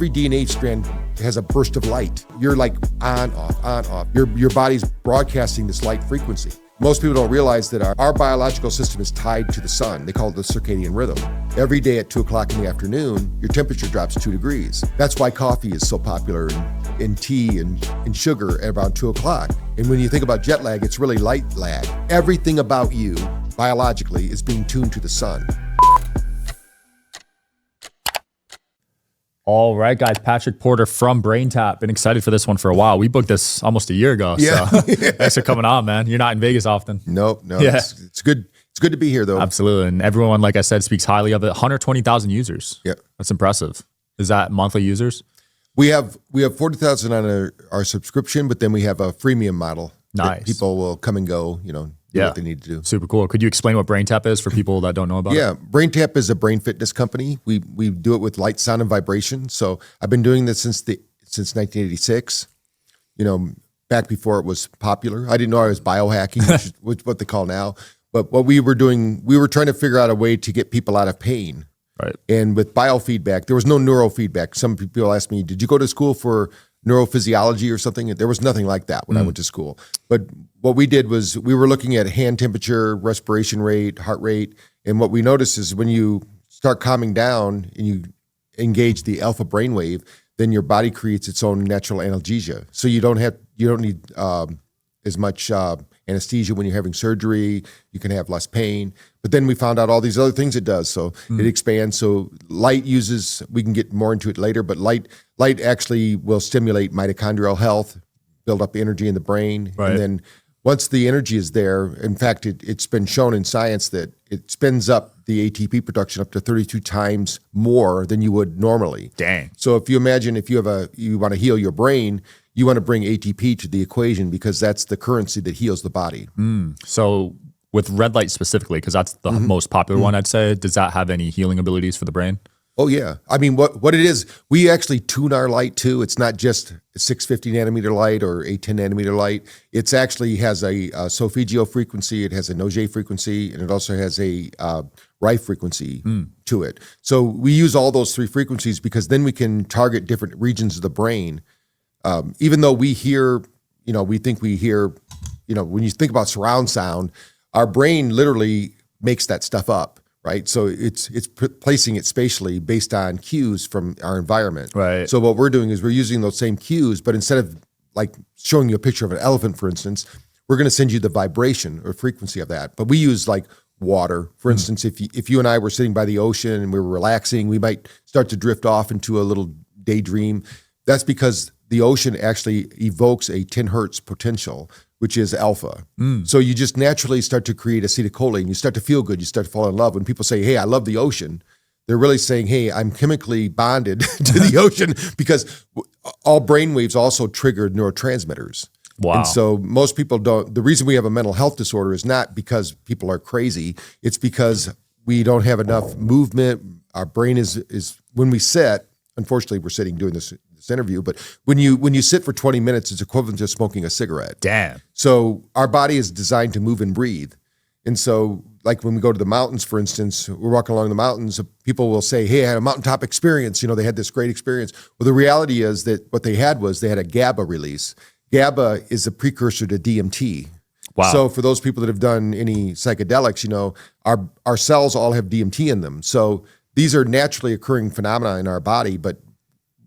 every DNA strand has a burst of light. You're like on, off, on, off. Your body's broadcasting this light frequency. Most people don't realize that our biological system is tied to the sun. They call it the circadian rhythm. Every day at 2 o'clock in the afternoon, your temperature drops 2 degrees. That's why coffee is so popular in tea and sugar at around 2 o'clock. And when you think about jet lag, it's really light lag. Everything about you biologically is being tuned to the sun. All right, guys. Patrick Porter from BrainTap. Been excited for this one for a while. We booked this almost a year ago. Yeah. So thanks for coming on, man. You're not in Vegas often. No. Yeah. It's good. It's good to be here, though. Absolutely. And everyone, like I said, speaks highly of it. 120,000 users. Yeah. That's impressive. Is that monthly users? We have 40,000 on our subscription, but then we have a freemium model. Nice. People will come and go, do what they need to do. Super cool. Could you explain what BrainTap is for people that don't know about it? Yeah, BrainTap is a brain fitness company. We do it with light, sound, and vibration. So I've been doing this since 1986. Back before it was popular. I didn't know I was biohacking, which is what they call now. But what we were doing, we were trying to figure out a way to get people out of pain. Right. And with biofeedback, there was no neurofeedback. Some people ask me, did you go to school for neurophysiology or something? There was nothing like that when I went to school. But what we did was we were looking at hand temperature, respiration rate, heart rate. And what we noticed is when you start calming down and you engage the alpha brainwave, then your body creates its own natural analgesia. So you don't need as much anesthesia when you're having surgery. You can have less pain. But then we found out all these other things it does. So it expands. So light we can get more into it later, but light actually will stimulate mitochondrial health, build up energy in the brain. Right. And then once the energy is there, in fact, it's been shown in science that it spins up the ATP production up to 32 times more than you would normally. Dang. So if you imagine you want to heal your brain, you want to bring ATP to the equation because that's the currency that heals the body. So with red light specifically, because that's the most popular one, I'd say, does that have any healing abilities for the brain? Oh, yeah. I mean, what it is, we actually tune our light too. It's not just 650 nanometer light or 810 nanometer light. It's actually has a solfeggio frequency, it has a Noget frequency, and it also has a Rife frequency to it. So we use all those three frequencies because then we can target different regions of the brain. Even though we hear, we think we hear, when you think about surround sound, our brain literally makes that stuff up, right? So it's placing it spatially based on cues from our environment. Right. So what we're doing is we're using those same cues, but instead of like showing you a picture of an elephant, for instance, we're going to send you the vibration or frequency of that. But we use like water. For instance, if you and I were sitting by the ocean and we were relaxing, we might start to drift off into a little daydream. That's because the ocean actually evokes a 10 hertz potential, which is alpha. So you just naturally start to create acetylcholine. You start to feel good. You start to fall in love. When people say, hey, I love the ocean, they're really saying, hey, I'm chemically bonded to the ocean because all brainwaves also trigger neurotransmitters. Wow. And so most people don't, the reason we have a mental health disorder is not because people are crazy. It's because we don't have enough movement. Our brain is when we sit, unfortunately we're sitting doing this interview, but when you sit for 20 minutes, it's equivalent to smoking a cigarette. Damn. So our body is designed to move and breathe. And so like when we go to the mountains, for instance, we're walking along the mountains, people will say, hey, I had a mountaintop experience. They had this great experience. Well, the reality is that what they had a GABA release. GABA is a precursor to DMT. Wow. So for those people that have done any psychedelics, our cells all have DMT in them. So these are naturally occurring phenomena in our body, but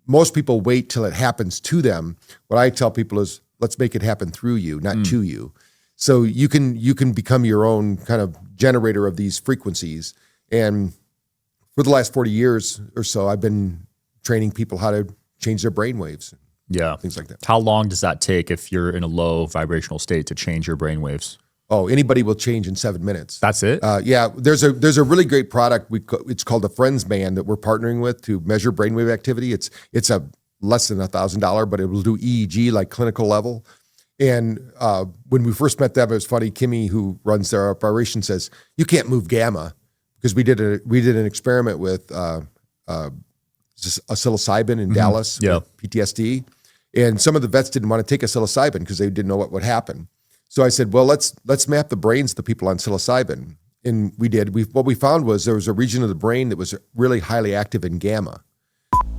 most people wait till it happens to them. What I tell people is, let's make it happen through you, not to you. So you can become your own kind of generator of these frequencies. And for the last 40 years or so, I've been training people how to change their brain waves. Yeah. Things like that. How long does that take if you're in a low vibrational state to change your brain waves? Oh, anybody will change in 7 minutes. That's it? Yeah, there's a really great product. It's called the Friends Band that we're partnering with to measure brainwave activity. It's a less than $1,000, but it will do EEG like clinical level. And when we first met them, it was funny. Kimmy, who runs their operation, says you can't move gamma because we did an experiment with a psilocybin in Dallas, with PTSD, and some of the vets didn't want to take a psilocybin because they didn't know what would happen. So I said, well, let's map the brains of the people on psilocybin. And we did. What we found was there was a region of the brain that was really highly active in gamma.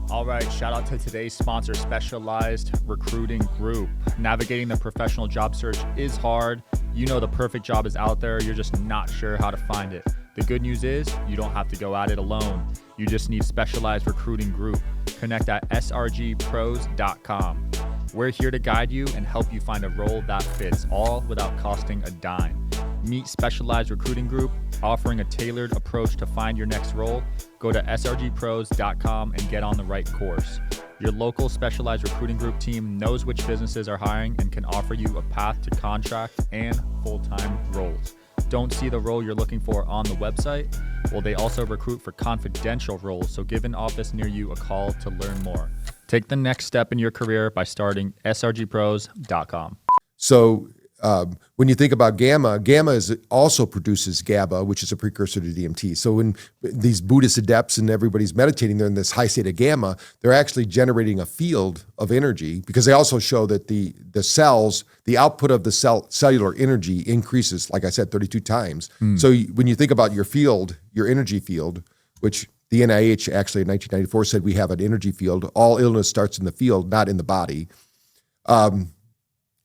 All right, shout out to today's sponsor, Specialized Recruiting Group. Navigating the professional job search is hard. You know the perfect job is out there, you're just not sure how to find it. The good news is you don't have to go at it alone. You just need Specialized Recruiting Group. Connect at srgpros.com. We're here to guide you and help you find a role that fits, all without costing a dime. Meet Specialized Recruiting Group, offering a tailored approach to find your next role. Go to srgpros.com and get on the right course. Your local Specialized Recruiting Group team knows which businesses are hiring and can offer you a path to contract and full-time roles. Don't see the role you're looking for on the website? Well, they also recruit for confidential roles, so give an office near you a call to learn more. Take the next step in your career by starting srgpros.com. So when you think about gamma also produces GABA, which is a precursor to DMT. So when these Buddhist adepts and everybody's meditating, they're in this high state of gamma, they're actually generating a field of energy, because they also show that the cells, the output of the cellular energy increases, like I said, 32 times. So when you think about your field, your energy field, which the NIH actually in 1994 said we have an energy field. All illness starts in the field, not in the body.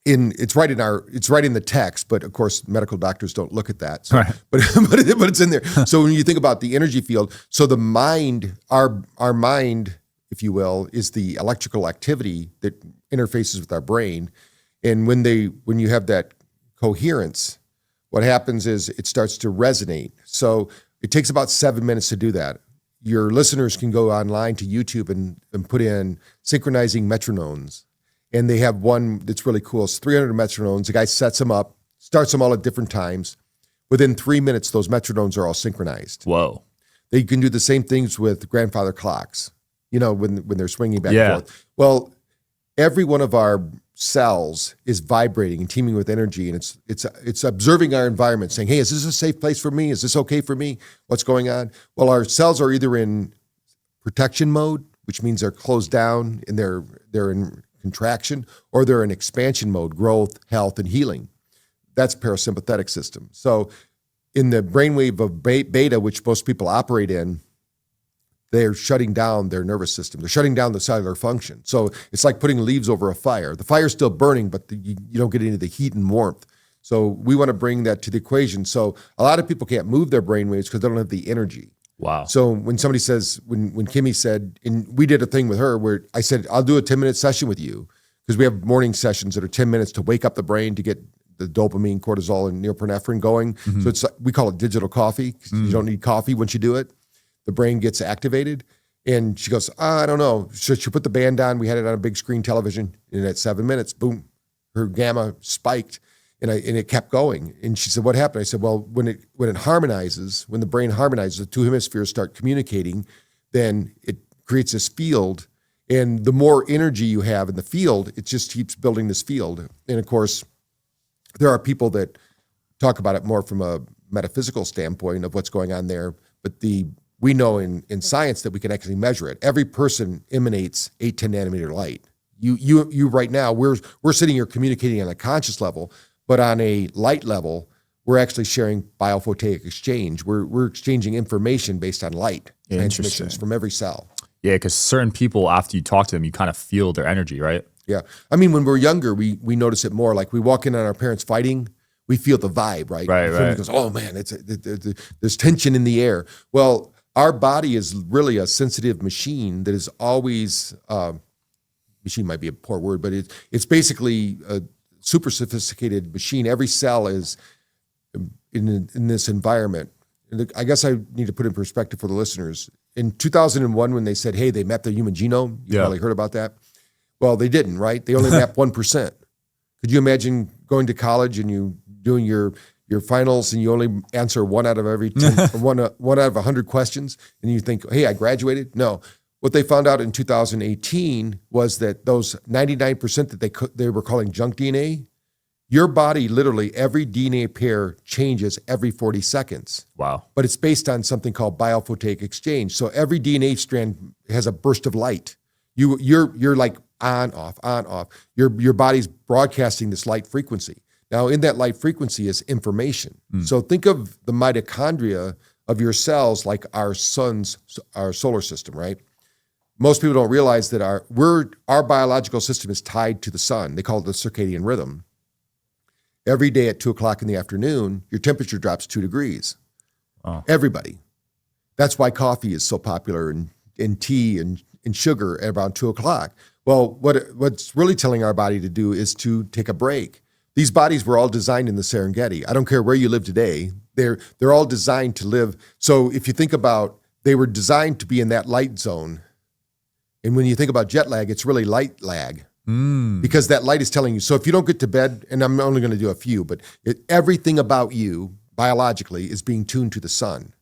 It's right in the text, but of course medical doctors don't look at that. So, Right. but it's in there. So when you think about the energy field, so the mind, our mind, if you will, is the electrical activity that interfaces with our brain. And when you have that coherence, what happens is it starts to resonate. So it takes about 7 minutes to do that. Your listeners can go online to YouTube and put in synchronizing metronomes. And they have one that's really cool. It's 300 metronomes. The guy sets them up, starts them all at different times. Within 3 minutes, those metronomes are all synchronized. Whoa. They can do the same things with grandfather clocks, when they're swinging back Yeah. and forth. Well, every one of our cells is vibrating and teeming with energy, and it's observing our environment, saying, hey, is this a safe place for me? Is this okay for me? What's going on? Well, our cells are either in protection mode, which means they're closed down and they're in contraction, or they're in expansion mode, growth, health, and healing. That's parasympathetic system. So in the brainwave of beta, which most people operate in, they're shutting down their nervous system. They're shutting down the cellular function. So it's like putting leaves over a fire. The fire's still burning, but you don't get any of the heat and warmth. So we want to bring that to the equation. So a lot of people can't move their brainwaves because they don't have the energy. Wow. So when somebody says, when Kimmy said, and we did a thing with her where I said, I'll do a 10-minute session with you, because we have morning sessions that are 10 minutes to wake up the brain to get the dopamine, cortisol, and norepinephrine going. So it's we call it digital coffee, because you don't need coffee once you do it. The brain gets activated. And she goes, I don't know. So she put the band on. We had it on a big screen television. And at 7 minutes, boom, her gamma spiked. And it kept going. And she said, what happened? I said, well, when it harmonizes, when the brain harmonizes, the two hemispheres start communicating, then it creates this field. And the more energy you have in the field, it just keeps building this field. And of course, there are people that talk about it more from a metaphysical standpoint of what's going on there. But we know in science that we can actually measure it. Every person emanates 8-10 nanometer light. You right now, we're sitting here communicating on a conscious level. But on a light level, we're actually sharing biophotic exchange. We're exchanging information based on light transmissions from every cell. Yeah, because certain people, after you talk to them, you kind of feel their energy, right? Yeah. I mean, when we're younger, we notice it more. Like we walk in on our parents fighting, we feel the vibe, right? Right. Goes, oh man, there's tension in the air. Well, our body is really a sensitive machine that is always, machine might be a poor word, but it's basically a super sophisticated machine. Every cell is in this environment. And I guess I need to put in perspective for the listeners. In 2001, when they said, hey, they mapped the human genome, you probably heard about that. Well, they didn't, right? They only mapped 1%. Could you imagine going to college and you doing your finals and you only answer one out of every 10, one out of 100 questions, and you think, hey, I graduated? No. What they found out in 2018 was that those 99% that they were calling junk DNA, your body, literally every DNA pair changes every 40 seconds. Wow. But it's based on something called biophotic exchange. So every DNA strand has a burst of light. You're like on, off. Your body's broadcasting this light frequency. Now in that light frequency is information. So think of the mitochondria of your cells like our solar system, right? most people don't realize that our biological system is tied to the sun. They call it the circadian rhythm. Every day at 2:00 in the afternoon, your temperature drops 2 degrees. Oh. Everybody. That's why coffee is so popular and tea and sugar at around 2:00. Well, what's really telling our body to do is to take a break. These bodies were all designed in the Serengeti. I don't care where you live today. They're all designed to live. So if you think about, they were designed to be in that light zone. And when you think about jet lag, it's really light lag. Because that light is telling you. So if you don't get to bed, and I'm only going to do a few, but everything about you biologically is being tuned to the sun.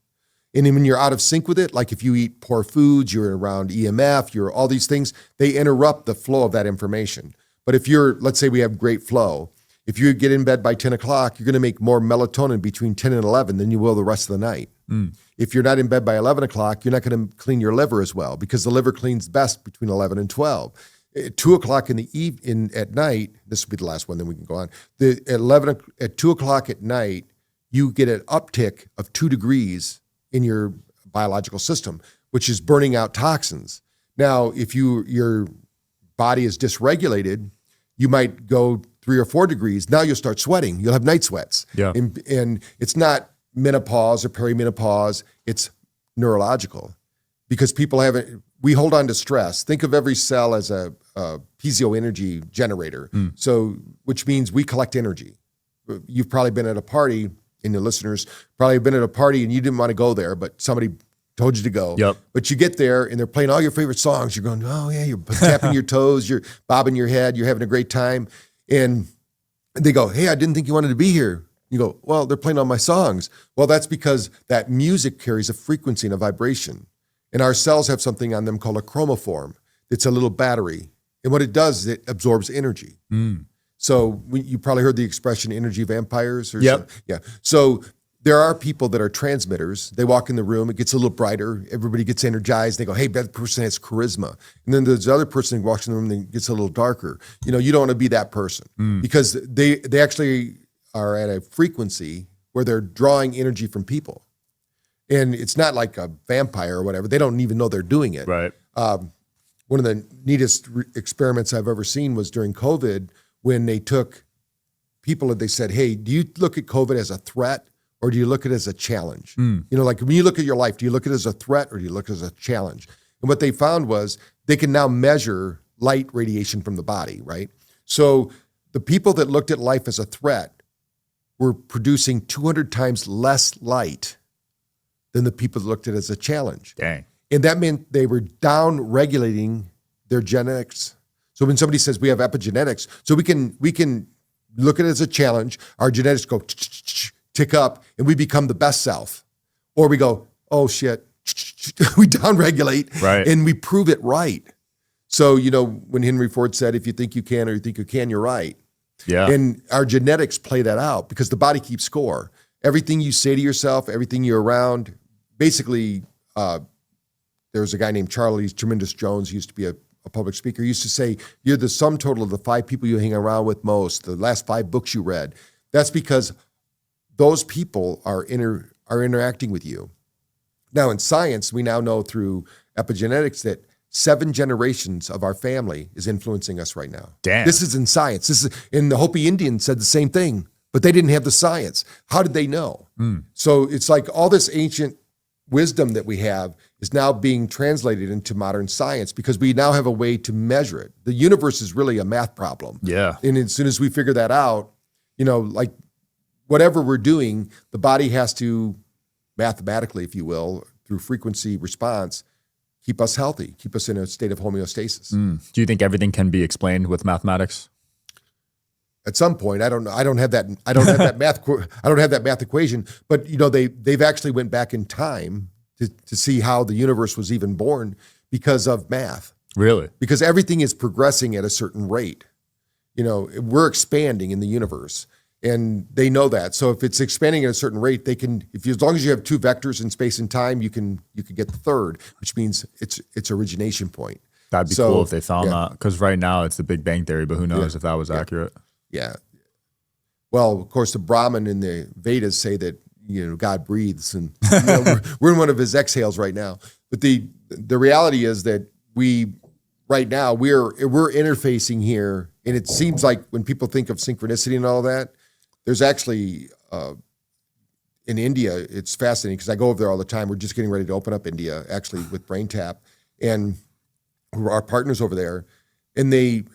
And then when you're out of sync with it, like if you eat poor foods, you're around EMF, you're all these things, they interrupt the flow of that information. But if let's say we have great flow, if you get in bed by 10 o'clock, you're going to make more melatonin between 10 and 11 than you will the rest of the night. If you're not in bed by 11 o'clock, you're not going to clean your liver as well, because the liver cleans best between 11 and 12. At 2:00 at night, this will be the last one, then we can go on. At 2:00 at night, you get an uptick of 2 degrees in your biological system, which is burning out toxins. Now, if your body is dysregulated, you might go 3 or 4 degrees. Now you'll start sweating. You'll have night sweats. Yeah. And it's not menopause or perimenopause. It's neurological, because we hold on to stress. Think of every cell as a piezo energy generator. So, which means we collect energy. You've probably been at a party, and the listeners probably been at a party and you didn't want to go there, but somebody told you to go. Yep. But you get there and they're playing all your favorite songs. You're going, oh yeah, you're tapping your toes, you're bobbing your head, you're having a great time. And they go, hey, I didn't think you wanted to be here. You go, well, they're playing all my songs. Well, that's because that music carries a frequency and a vibration. And our cells have something on them called a chromophore. It's a little battery. And what it does is it absorbs energy. So you probably heard the expression energy vampires. Yeah. So there are people that are transmitters. They walk in the room, it gets a little brighter. Everybody gets energized. They go, hey, that person has charisma. And then there's the other person who walks in the room and it gets a little darker. You don't want to be that person because they actually are at a frequency where they're drawing energy from people. And it's not like a vampire or whatever. They don't even know they're doing it. Right. One of the neatest experiments I've ever seen was during COVID, when they took people and they said, hey, do you look at COVID as a threat or do you look at it as a challenge? Like when you look at your life, do you look at it as a threat or do you look at it as a challenge? And what they found was they can now measure light radiation from the body, right? So the people that looked at life as a threat were producing 200 times less light than the people that looked at it as a challenge. Dang. And that meant they were down regulating their genetics. So when somebody says we have epigenetics, so we can look at it as a challenge, our genetics go tick up and we become the best self. Or we go, oh shit, we downregulate and we prove it right. So, when Henry Ford said, if you think you can or you think you can, you're right. Yeah. And our genetics play that out because the body keeps score. Everything you say to yourself, everything you're around, basically, there was a guy named Charlie Tremendous Jones, he used to be a public speaker. He used to say, you're the sum total of the 5 people you hang around with most, the last 5 books you read. That's because those people are interacting with you. Now in science, we now know through epigenetics that 7 generations of our family is influencing us right now. Damn. This is in science. And the Hopi Indians said the same thing, but they didn't have the science. How did they know? So it's like all this ancient wisdom that we have is now being translated into modern science because we now have a way to measure it. The universe is really a math problem. Yeah. And as soon as we figure that out, like whatever we're doing, the body has to mathematically, if you will, through frequency response, keep us healthy, keep us in a state of homeostasis. Do you think everything can be explained with mathematics? At some point, I don't know. I don't have that. I don't have that math. I don't have that math equation. But they've actually went back in time to see how the universe was even born because of math. Really? Because everything is progressing at a certain rate. We're expanding in the universe, and they know that. So if it's expanding at a certain rate, they can. As long as you have 2 vectors in space and time, you can get the third, which means it's origination point. That'd be cool if they found that. Because right now it's the Big Bang Theory, but who knows if that was accurate. Yeah. Well, of course, the Brahmin and the Vedas say that God breathes, and we're in one of his exhales right now. But the reality is that we right now we're interfacing here, and it seems like when people think of synchronicity and all that, there's actually in India, it's fascinating because I go over there all the time. We're just getting ready to open up India actually with BrainTap, and we're our partners over there, and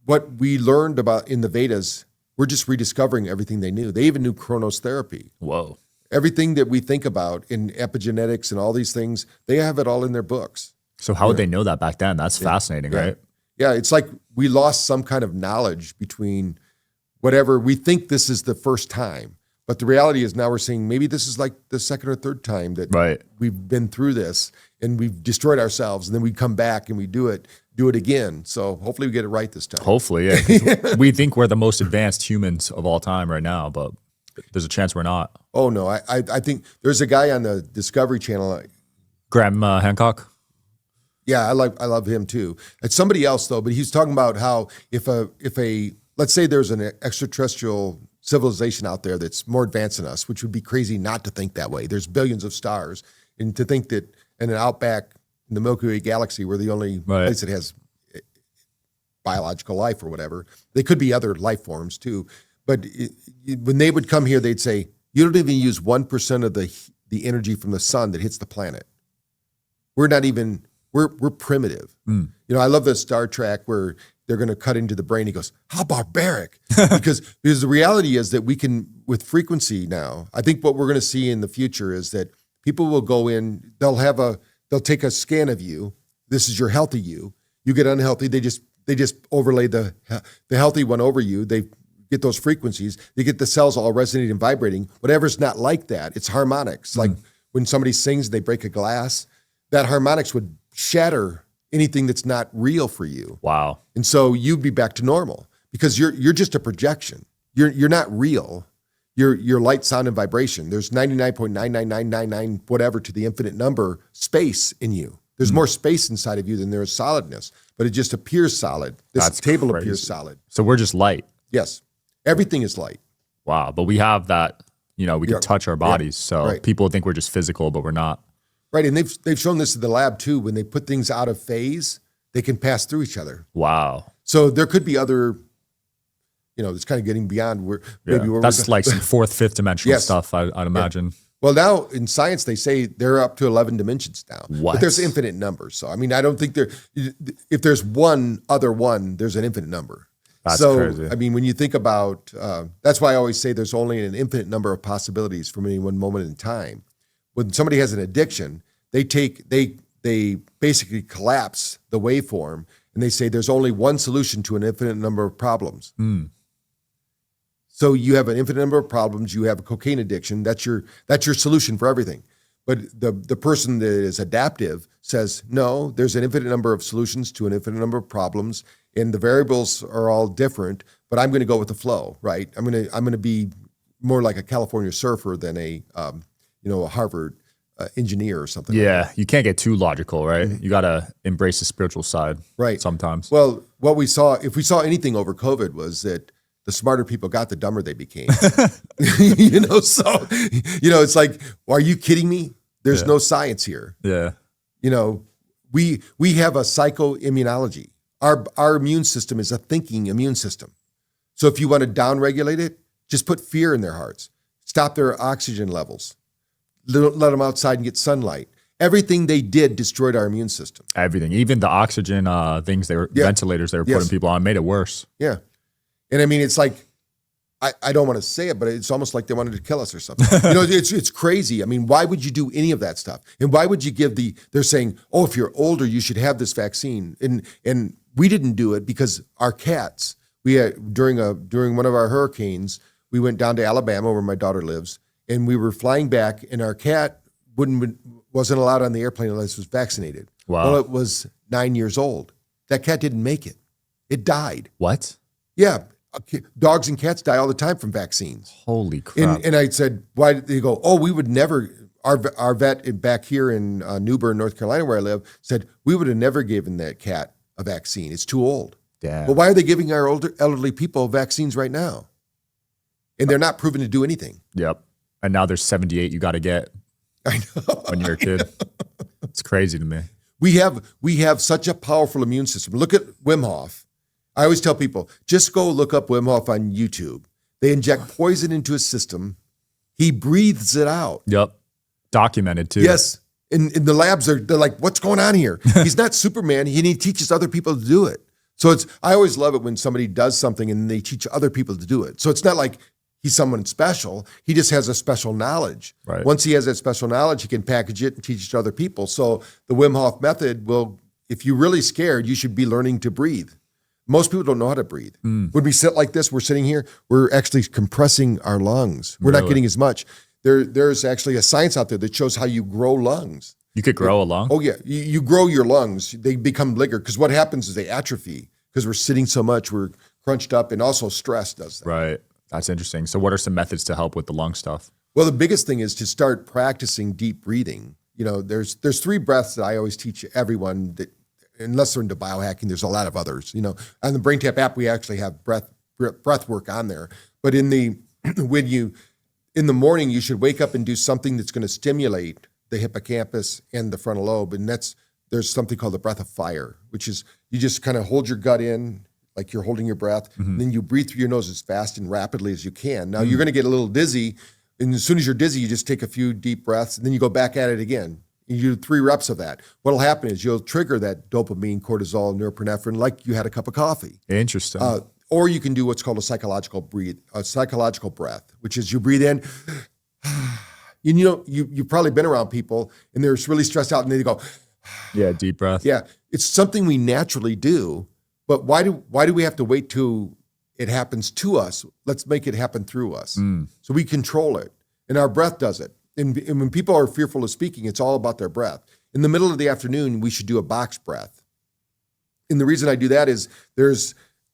what we learned about in the Vedas, we're just rediscovering everything they knew. They even knew Chronos therapy. Whoa. Everything that we think about in epigenetics and all these things, they have it all in their books. So how would they know that back then? That's fascinating, right? Yeah, it's like we lost some kind of knowledge between whatever. We think this is the first time, but the reality is now we're seeing maybe this is like the second or third time that we've been through this and we've destroyed ourselves, and then we come back and we do it again. So hopefully we get it right this time. Hopefully, yeah. We think we're the most advanced humans of all time right now, but there's a chance we're not. Oh no, I think there's a guy on the Discovery Channel. Graham Hancock. Yeah, I love him too. It's somebody else though, but he's talking about how if a let's say there's an extraterrestrial civilization out there that's more advanced than us, which would be crazy not to think that way. There's billions of stars, and to think that in an outback in the Milky Way galaxy, we're the only place that has biological life or whatever. They could be other life forms too, but when they would come here, they'd say, "You don't even use 1% of the energy from the sun that hits the planet. We're not even." We're primitive. You know, I love the Star Trek where they're going to cut into the brain. He goes, "How barbaric!" because the reality is that we can, with frequency now. I think what we're going to see in the future is that people will go in. They'll take a scan of you. This is your healthy you. You get unhealthy. They just overlay the healthy one over you. They get those frequencies. They get the cells all resonating and vibrating. Whatever's not like that, it's harmonics. Like when somebody sings, they break a glass. That harmonics would shatter anything that's not real for you. Wow. And so you'd be back to normal because you're just a projection. You're not real. You're light, sound, and vibration. There's 99.99999 whatever to the infinite number space in you. There's more space inside of you than there is solidness, but it just appears solid. This table appears solid. So we're just light. Yes. Everything is light. Wow. But we have that, we can touch our bodies. So people think we're just physical, but we're not. Right, and they've shown this in the lab too. When they put things out of phase, they can pass through each other. Wow. So there could be other, it's kind of getting beyond where maybe we're that's like some fourth, fifth dimensional stuff, I'd imagine. Yeah. Well, now in science they say they're up to 11 dimensions now. What? But there's infinite numbers. So I mean, I don't think if there's one other one, there's an infinite number. That's crazy. I mean, when you think about, that's why I always say there's only an infinite number of possibilities from any one moment in time. When somebody has an addiction, they basically collapse the waveform and they say there's only one solution to an infinite number of problems. So you have an infinite number of problems. You have a cocaine addiction. That's your solution for everything. But the person that is adaptive says, no, there's an infinite number of solutions to an infinite number of problems, and the variables are all different. But I'm going to go with the flow, right? I'm going to be more like a California surfer than a Harvard engineer or something. Yeah, like that. You can't get too logical, right? You got to embrace the spiritual side, right? Sometimes. Well, if we saw anything over COVID, was that the smarter people got, the dumber they became. So it's like, well, are you kidding me? There's no science here. Yeah. We have a psychoimmunology. Our immune system is a thinking immune system. So if you want to downregulate it, just put fear in their hearts. Stop their oxygen levels. Let them outside and get sunlight. Everything they did destroyed our immune system. Everything, even the oxygen ventilators they were putting people on, made it worse. Yeah, and I mean, it's like I don't want to say it, but it's almost like they wanted to kill us or something. It's crazy. I mean, why would you do any of that stuff? And why would you give they're saying, oh, if you're older, you should have this vaccine. And we didn't do it because our cats. We had during one of our hurricanes, we went down to Alabama where my daughter lives. And we were flying back, and our cat wasn't allowed on the airplane unless it was vaccinated. Wow. Well, it was 9 years old. That cat didn't make it. It died. What? Yeah. Dogs and cats die all the time from vaccines. Holy crap. And I said, why did they go, oh, we would never, our vet back here in Newbern, North Carolina, where I live, said, we would have never given that cat a vaccine. It's too old. Damn. Well, why are they giving our elderly people vaccines right now? And they're not proven to do anything. Yep. And now there's 78 you got to get I know. when you're a kid. It's crazy to me. We have such a powerful immune system. Look at Wim Hof. I always tell people, just go look up Wim Hof on YouTube. They inject poison into his system. He breathes it out. Yep. Documented too. Yes. In the labs, they're like, what's going on here? He's not Superman, and he teaches other people to do it. So I always love it when somebody does something and they teach other people to do it. So it's not like he's someone special. He just has a special knowledge. Right. Once he has that special knowledge, he can package it and teach it to other people. So the Wim Hof method will, if you're really scared, you should be learning to breathe. Most people don't know how to breathe. When we sit like this, we're sitting here, we're actually compressing our lungs. We're not getting as much. There's actually a science out there that shows how you grow lungs. You could grow a lung? Oh, yeah. You grow your lungs. They become bigger because what happens is they atrophy because we're sitting so much, we're crunched up, and also stress does that. Right. That's interesting. So what are some methods to help with the lung stuff? Well, the biggest thing is to start practicing deep breathing. You know, there's 3 breaths that I always teach everyone that, unless they're into biohacking, there's a lot of others. You know, on the BrainTap app, we actually have breath work on there. But in the morning, you should wake up and do something that's going to stimulate the hippocampus and the frontal lobe. And there's something called the breath of fire, which is you just kind of hold your gut in like you're holding your breath. And then you breathe through your nose as fast and rapidly as you can. Now, you're going to get a little dizzy. And as soon as you're dizzy, you just take a few deep breaths and then you go back at it again. You do 3 reps of that. What'll happen is you'll trigger that dopamine, cortisol, norepinephrine like you had a cup of coffee. Interesting. Or you can do what's called a psychological breath, which is you breathe in. You know, you've probably been around people and they're really stressed out and they go, yeah, deep breath. Yeah, it's something we naturally do, but why do we have to wait till it happens to us? Let's make it happen through us. So we control it, and our breath does it. And when people are fearful of speaking, it's all about their breath. In the middle of the afternoon, we should do a box breath. And the reason I do that is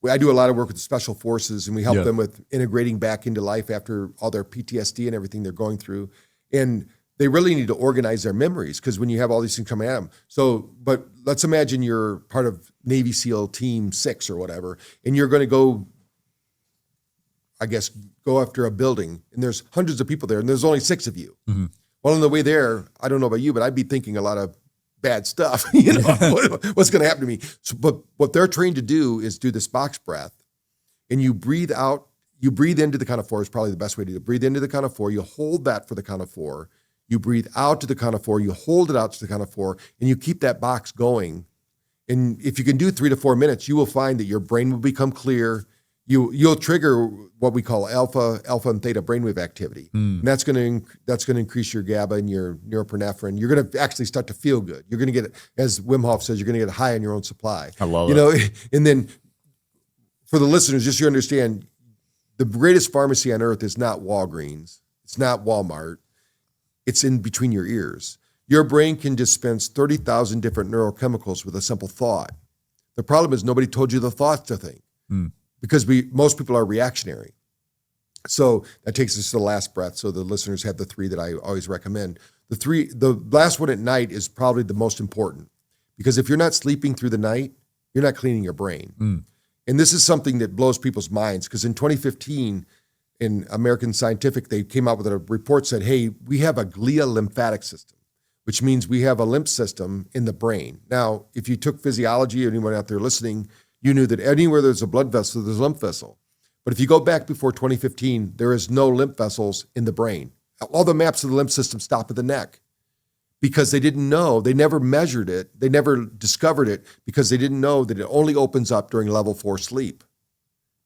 I do a lot of work with the special forces, and we help them with integrating back into life after all their PTSD and everything they're going through. And they really need to organize their memories because when you have all these things coming at them. So, but let's imagine you're part of Navy SEAL Team 6 or whatever, and you're going to go after a building, and there's hundreds of people there, and there's only 6 of you. Well, on the way there, I don't know about you, but I'd be thinking a lot of bad stuff. You know, what's going to happen to me? So, but what they're trained to do is do this box breath, and you breathe out. You breathe into the count of 4 is probably the best way to do it. Breathe into the count of 4. You hold that for the count of 4. You breathe out to the count of 4. You hold it out to the count of 4, and you keep that box going. And if you can do 3 to 4 minutes, you will find that your brain will become clear. You'll trigger what we call alpha and theta brainwave activity, and that's going to increase your GABA and your norepinephrine. You're going to actually start to feel good. You're going to get, as Wim Hof says, you're going to get high on your own supply. I love it. You know, and then for the listeners, just so you understand, the greatest pharmacy on earth is not Walgreens. It's not Walmart. It's in between your ears. Your brain can dispense 30,000 different neurochemicals with a simple thought. The problem is nobody told you the thoughts to think because most people are reactionary. So that takes us to the last breath. So the listeners have the 3 that I always recommend. The last one at night is probably the most important because if you're not sleeping through the night, you're not cleaning your brain. And this is something that blows people's minds because in 2015, in American Scientific, they came out with a report said, hey, we have a glial lymphatic system, which means we have a lymph system in the brain. Now, if you took physiology, anyone out there listening, you knew that anywhere there's a blood vessel, there's a lymph vessel. But if you go back before 2015, there is no lymph vessels in the brain. All the maps of the lymph system stop at the neck because they didn't know, they never measured it, they never discovered it because they didn't know that it only opens up during level 4 sleep.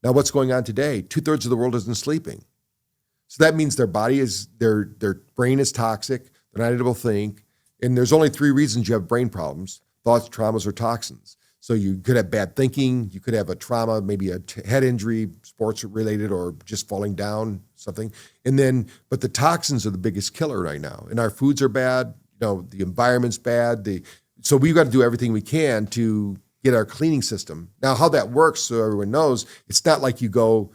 Now, what's going on today? 2/3 of the world isn't sleeping. So that means their brain is toxic, they're not able to think, and there's only 3 reasons you have brain problems: thoughts, traumas, or toxins. So you could have bad thinking, you could have a trauma, maybe a head injury, sports related, or just falling down, something. But the toxins are the biggest killer right now. And our foods are bad, the environment's bad. So we've got to do everything we can to get our cleaning system. Now, how that works, so everyone knows, it's not like you go,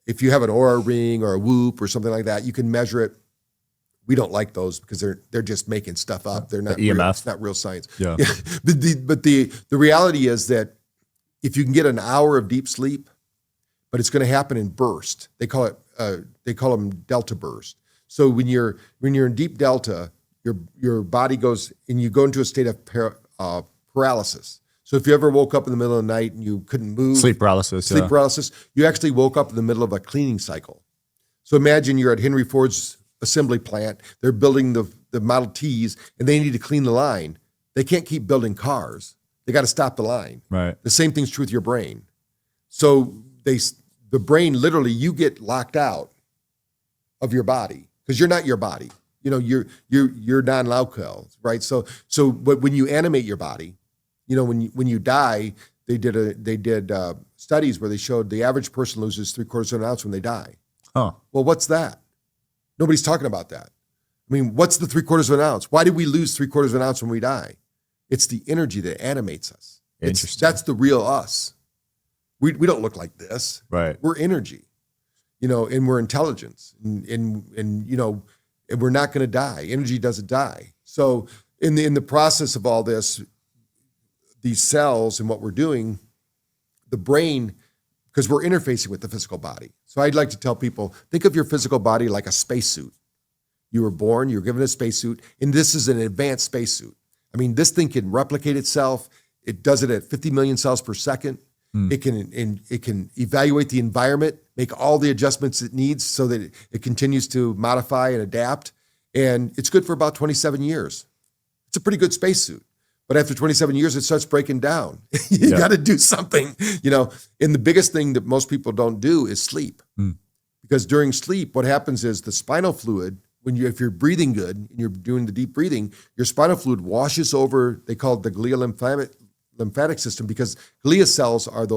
if you have an Oura Ring or a Whoop or something like that, you can measure it. We don't like those because they're just making stuff up. They're not EMF. real, it's not real science. Yeah. But the reality is that if you can get an hour of deep sleep, but it's going to happen in bursts. They call them delta burst. So when you're in deep delta, your body goes and you go into a state of paralysis. So if you ever woke up in the middle of the night and you couldn't move, Sleep paralysis. you actually woke up in the middle of a cleaning cycle. So imagine you're at Henry Ford's assembly plant. They're building the Model Ts, and they need to clean the line. They can't keep building cars. They got to stop the line. Right. The same thing's true with your brain. So the brain, literally, you get locked out of your body because you're not your body. You know, you're non-local, right? But when you animate your body, you know, when you die, they did studies where they showed the average person loses 3/4 of an ounce when they die. Huh. Well, what's that? Nobody's talking about that. I mean, what's the 3/4 of an ounce? Why did we lose 3/4 of an ounce when we die? It's the energy that animates us. Interesting. That's the real us. We don't look like this. Right. We're energy, you know, and we're intelligence, and you know, and we're not going to die. Energy doesn't die. So in the process of all this, these cells and what we're doing, the brain, because we're interfacing with the physical body. So I'd like to tell people, think of your physical body like a spacesuit. You were born, you were given a spacesuit, and this is an advanced spacesuit. I mean, this thing can replicate itself. It does it at 50 million cells per second. It can evaluate the environment, make all the adjustments it needs so that it continues to modify and adapt. And it's good for about 27 years. It's a pretty good spacesuit. But after 27 years, it starts breaking down. You got to do something, you know. And the biggest thing that most people don't do is sleep. Because during sleep, what happens is the spinal fluid, if you're breathing good and you're doing the deep breathing, your spinal fluid washes over, they call it the glial lymphatic system, because glia cells are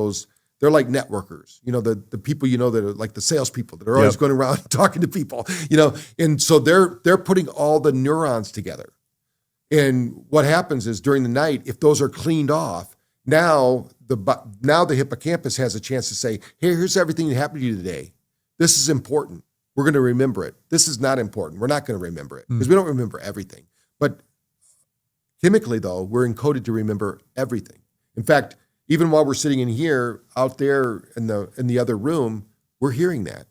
they're like networkers, you know, the people, you know, that are like the salespeople that are always going around talking to people, you know, and so they're putting all the neurons together. And what happens is during the night, if those are cleaned off, now the hippocampus has a chance to say, hey, here's everything that happened to you today. This is important. We're going to remember it. This is not important. We're not going to remember it because we don't remember everything. But chemically, though, we're encoded to remember everything. In fact, even while we're sitting in here, out there in the other room, we're hearing that.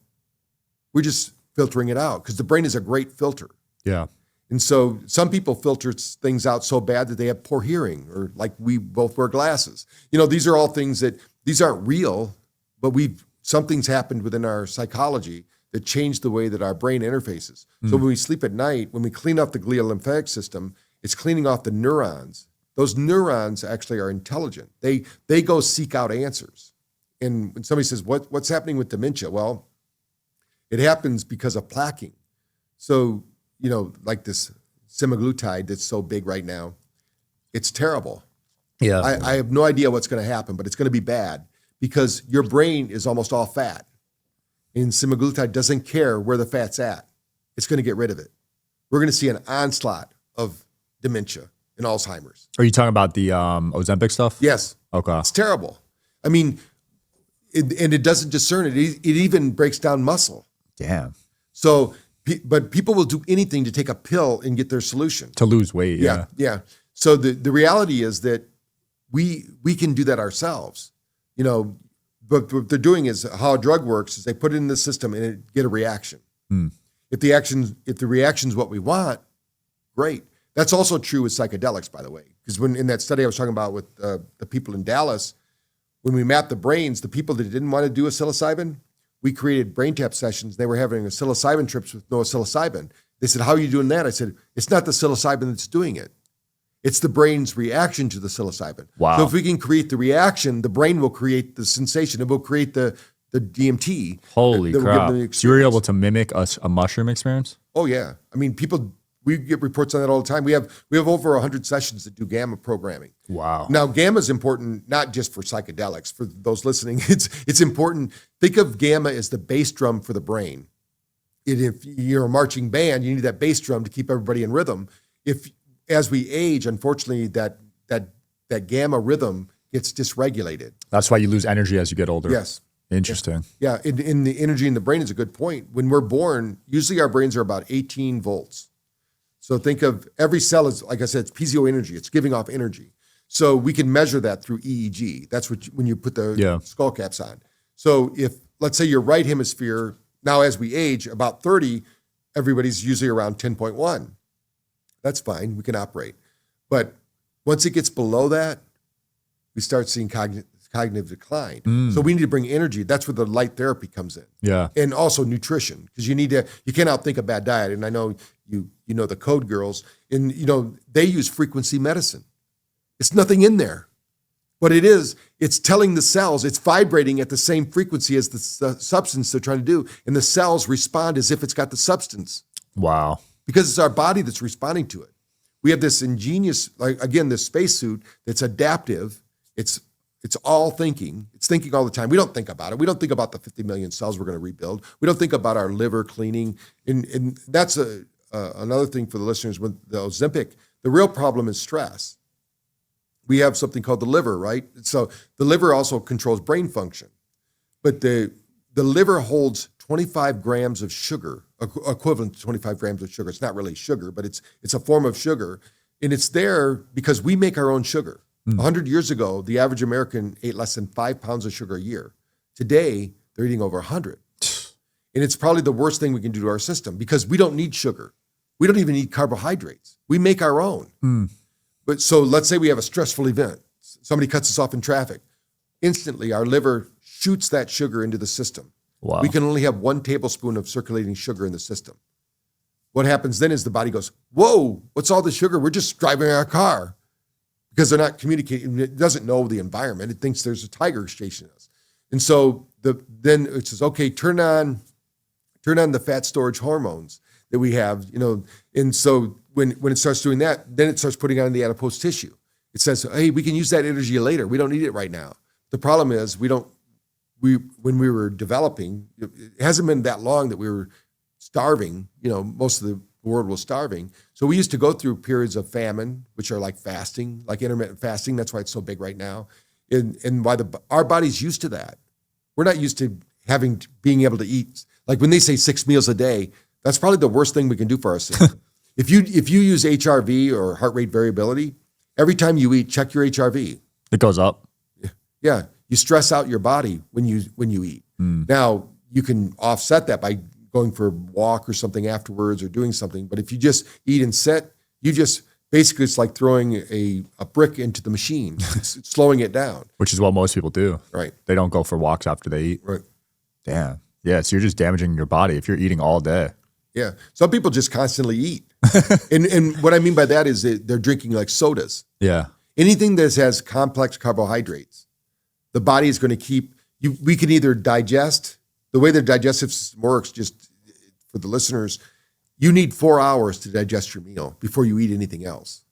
We're just filtering it out because the brain is a great filter. Yeah. And so some people filter things out so bad that they have poor hearing, or like we both wear glasses. You know, these are all things these aren't real, but something's happened within our psychology that changed the way that our brain interfaces. So when we sleep at night, when we clean off the glial lymphatic system, it's cleaning off the neurons. Those neurons actually are intelligent. They go seek out answers. And when somebody says, what's happening with dementia? Well, it happens because of plaquing. So, you know, like this Semaglutide that's so big right now, it's terrible. Yeah. I have no idea what's going to happen, but it's going to be bad because your brain is almost all fat. And Semaglutide doesn't care where the fat's at. It's going to get rid of it. We're going to see an onslaught of dementia and Alzheimer's. Are you talking about the Ozempic stuff? Yes. Okay. It's terrible. I mean, and it doesn't discern it. It even breaks down muscle. Damn. So, but people will do anything to take a pill and get their solution. To lose weight, yeah. Yeah. So the reality is that we can do that ourselves. You know, but what they're doing is how a drug works is they put it in the system and it get a reaction. If the reaction's what we want, great. That's also true with psychedelics, by the way, because when in that study I was talking about with the people in Dallas, when we mapped the brains, the people that didn't want to do a psilocybin, we created BrainTap sessions. They were having a psilocybin trips with no psilocybin. They said, how are you doing that? I said, it's not the psilocybin that's doing it. It's the brain's reaction to the psilocybin. Wow. So if we can create the reaction, the brain will create the sensation. It will create the DMT. Holy that will give crap. them the So you were experience. able to mimic a mushroom experience? Oh yeah. I mean, we get reports on that all the time. We have over 100 sessions that do gamma programming. Wow. Now, gamma is important not just for psychedelics. For those listening, it's important. Think of gamma as the bass drum for the brain. If you're a marching band, you need that bass drum to keep everybody in rhythm. As we age, unfortunately, that gamma rhythm gets dysregulated. That's why you lose energy as you get older. Yes. Interesting. Yeah, in the energy in the brain is a good point. When we're born, usually our brains are about 18 volts. So think of every cell is, like I said, it's piezo energy. It's giving off energy. So we can measure that through EEG. That's when you put the skull caps on. So if, let's say your right hemisphere, now as we age, about 30, everybody's usually around 10.1. That's fine. We can operate. But Once it gets below that, we start seeing cognitive decline. So we need to bring energy. That's where the light therapy comes in. Yeah. And also nutrition, because you can't outthink a bad diet. And I know you know the code girls, and they use frequency medicine. It's nothing in there. What it is, it's telling the cells, it's vibrating at the same frequency as the substance they're trying to do. And the cells respond as if it's got the substance. Wow. Because it's our body that's responding to it. We have this ingenious, this spacesuit that's adaptive. It's all thinking. It's thinking all the time. We don't think about it. We don't think about the 50 million cells we're going to rebuild. We don't think about our liver cleaning. And that's another thing for the listeners with the Ozempic. The real problem is stress. We have something called the liver, right? So the liver also controls brain function. But the liver holds 25 grams of sugar, equivalent to 25 grams of sugar. It's not really sugar, but it's a form of sugar. And it's there because we make our own sugar. 100 years ago, the average American ate less than 5 pounds of sugar a year. Today, they're eating over 100. And it's probably the worst thing we can do to our system because we don't need sugar. We don't even need carbohydrates. We make our own. But so let's say we have a stressful event. Somebody cuts us off in traffic. Instantly, our liver shoots that sugar into the system. Wow. We can only have 1 tablespoon of circulating sugar in the system. What happens then is the body goes, whoa, what's all the sugar? We're just driving our car. Because they're not communicating. It doesn't know the environment. It thinks there's a tiger chasing us. And so then it says, okay, turn on the fat storage hormones that we have, And so when it starts doing that, then it starts putting on the adipose tissue. It says, hey, we can use that energy later. We don't need it right now. The problem is when we were developing, it hasn't been that long that we were starving. Most of the world was starving. So we used to go through periods of famine, which are like fasting, like intermittent fasting. That's why it's so big right now. And why our body's used to that. We're not used to being able to eat. Like when they say 6 meals a day, that's probably the worst thing we can do for our system. If you use HRV or heart rate variability, every time you eat, check your HRV. It goes up. Yeah. You stress out your body when you eat. Now, you can offset that by going for a walk or something afterwards or doing something. But if you just eat and sit, basically it's like throwing a brick into the machine. It's slowing it down. Which is what most people do. Right. They don't go for walks after they eat. Right. Damn. Yeah, so you're just damaging your body if you're eating all day. Yeah. Some people just constantly eat. and what I mean by that is they're drinking like sodas. Yeah. Anything that has complex carbohydrates, the body is going to keep, we can either digest. The way the digestive system works, just for the listeners, you need 4 hours to digest your meal before you eat anything else.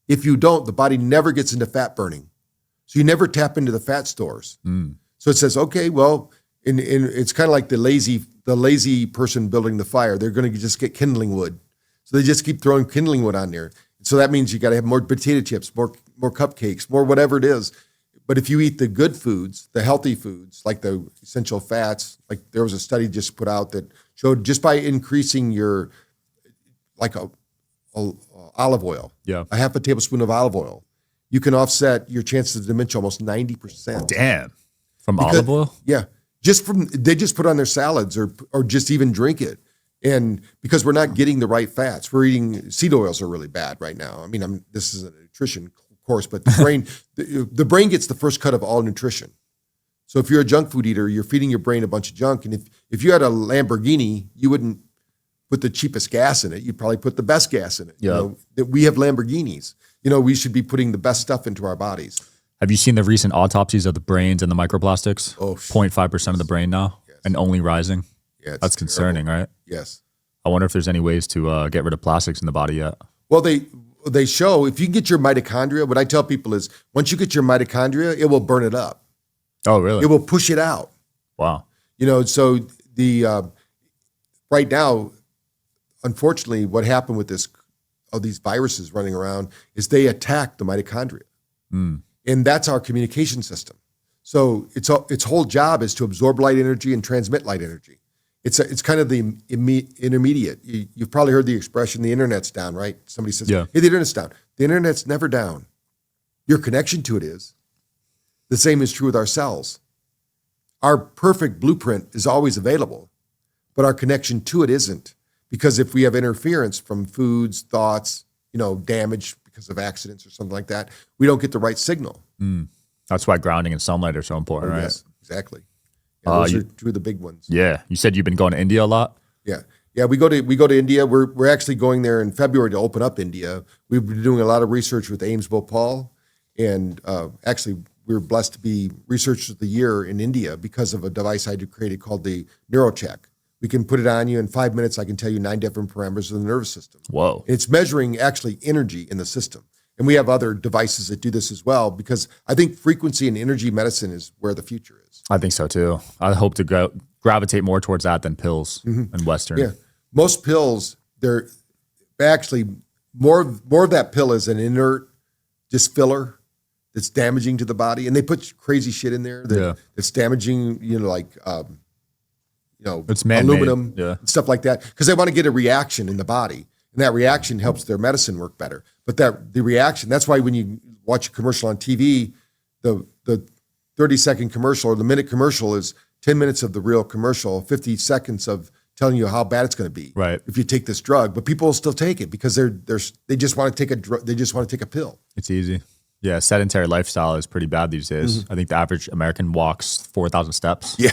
If you don't, the body never gets into fat burning. So you never tap into the fat stores. So it says, okay, well, and it's kind of like the lazy person building the fire. They're going to just get kindling wood. So they just keep throwing kindling wood on there. So that means you got to have more potato chips, more cupcakes, more whatever it is. But if you eat the good foods, the healthy foods, like the essential fats, like there was a study just put out that showed just by increasing your, like a olive oil, a half a tablespoon of olive oil, you can offset your chances of dementia almost 90%. Damn. From olive oil? Yeah. They just put on their salads or just even drink it. And because we're not getting the right fats, we're eating, seed oils are really bad right now. I mean, this is a nutrition course, but the brain gets the first cut of all nutrition. So if you're a junk food eater, you're feeding your brain a bunch of junk. And if you had a Lamborghini, you wouldn't put the cheapest gas in it. You'd probably put the best gas in it. Yep. That we have Lamborghinis. We should be putting the best stuff into our bodies. Have you seen the recent autopsies of the brains and the microplastics? Oh, 0.5% of the brain now, and only rising. Yeah, that's concerning, terrible. Right? Yes. I wonder if there's any ways to get rid of plastics in the body yet. Well, they show if you can get your mitochondria, what I tell people is once you get your mitochondria, it will burn it up. Oh, really? It will push it out. Wow. So the right now, unfortunately, what happened with these viruses running around is they attack the mitochondria. And that's our communication system. So its whole job is to absorb light energy and transmit light energy. It's kind of the intermediate. You've probably heard the expression, the internet's down, right? Somebody says, yeah. Hey, the internet's down. The internet's never down. Your connection to it is. The same is true with our cells. Our perfect blueprint is always available, but our connection to it isn't. Because if we have interference from foods, thoughts, damage because of accidents or something like that, we don't get the right signal. That's why grounding and sunlight are so important, right? Yes, exactly. Yeah, those are two of the big ones. Yeah. You said you've been going to India a lot? Yeah. Yeah, we go to India. We're actually going there in February to open up India. We've been doing a lot of research with Ames Bhopal, and actually we were blessed to be Researchers of the Year in India because of a device I created called the NeuroCheck. We can put it on you in 5 minutes. I can tell you 9 different parameters of the nervous system. Whoa. It's measuring actually energy in the system. And we have other devices that do this as well, because I think frequency and energy medicine is where the future is. I think so too. I hope to gravitate more towards that than pills and Western. Yeah. Most pills, they're actually more of that pill is an inert just filler that's damaging to the body. And they put crazy shit in there that's damaging, It's man-made. aluminum and stuff like that, because they want to get a reaction in the body. And that reaction helps their medicine work better. But the reaction, that's why when you watch a commercial on TV, the 30-second commercial or the minute commercial is 10 minutes of the real commercial, 50 seconds of telling you how bad it's going to be if you take this drug. But people will still take it because they just want to take a drug. They just want to take a pill. It's easy. Yeah, sedentary lifestyle is pretty bad these days. I think the average American walks 4,000 steps. Yeah.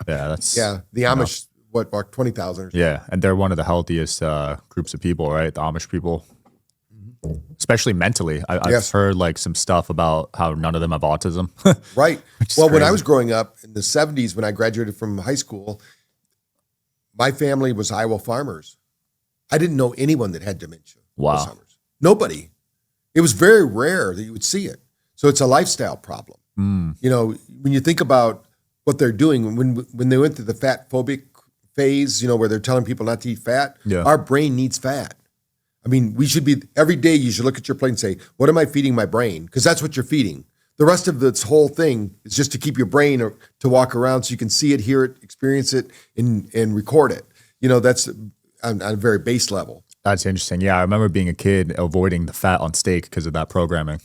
The Amish walk 20,000 or something. Yeah, and they're one of the healthiest groups of people, right? The Amish people, especially mentally. I've heard like some stuff about how none of them have autism. Right. Well, when I was growing up in the 70s, when I graduated from high school, my family was Iowa farmers. I didn't know anyone that had dementia. Wow. Alzheimer's. Nobody. It was very rare that you would see it. So it's a lifestyle problem. You know, when you think about what they're doing, when they went through the fat phobic phase, you know, where they're telling people not to eat fat, our brain needs fat. I mean, we should be, every day you should look at your plate and say, what am I feeding my brain? Because that's what you're feeding. The rest of this whole thing is just to keep your brain to walk around so you can see it, hear it, experience it, and record it. You know, that's on a very base level. That's interesting. Yeah, I remember being a kid avoiding the fat on steak because of that programming.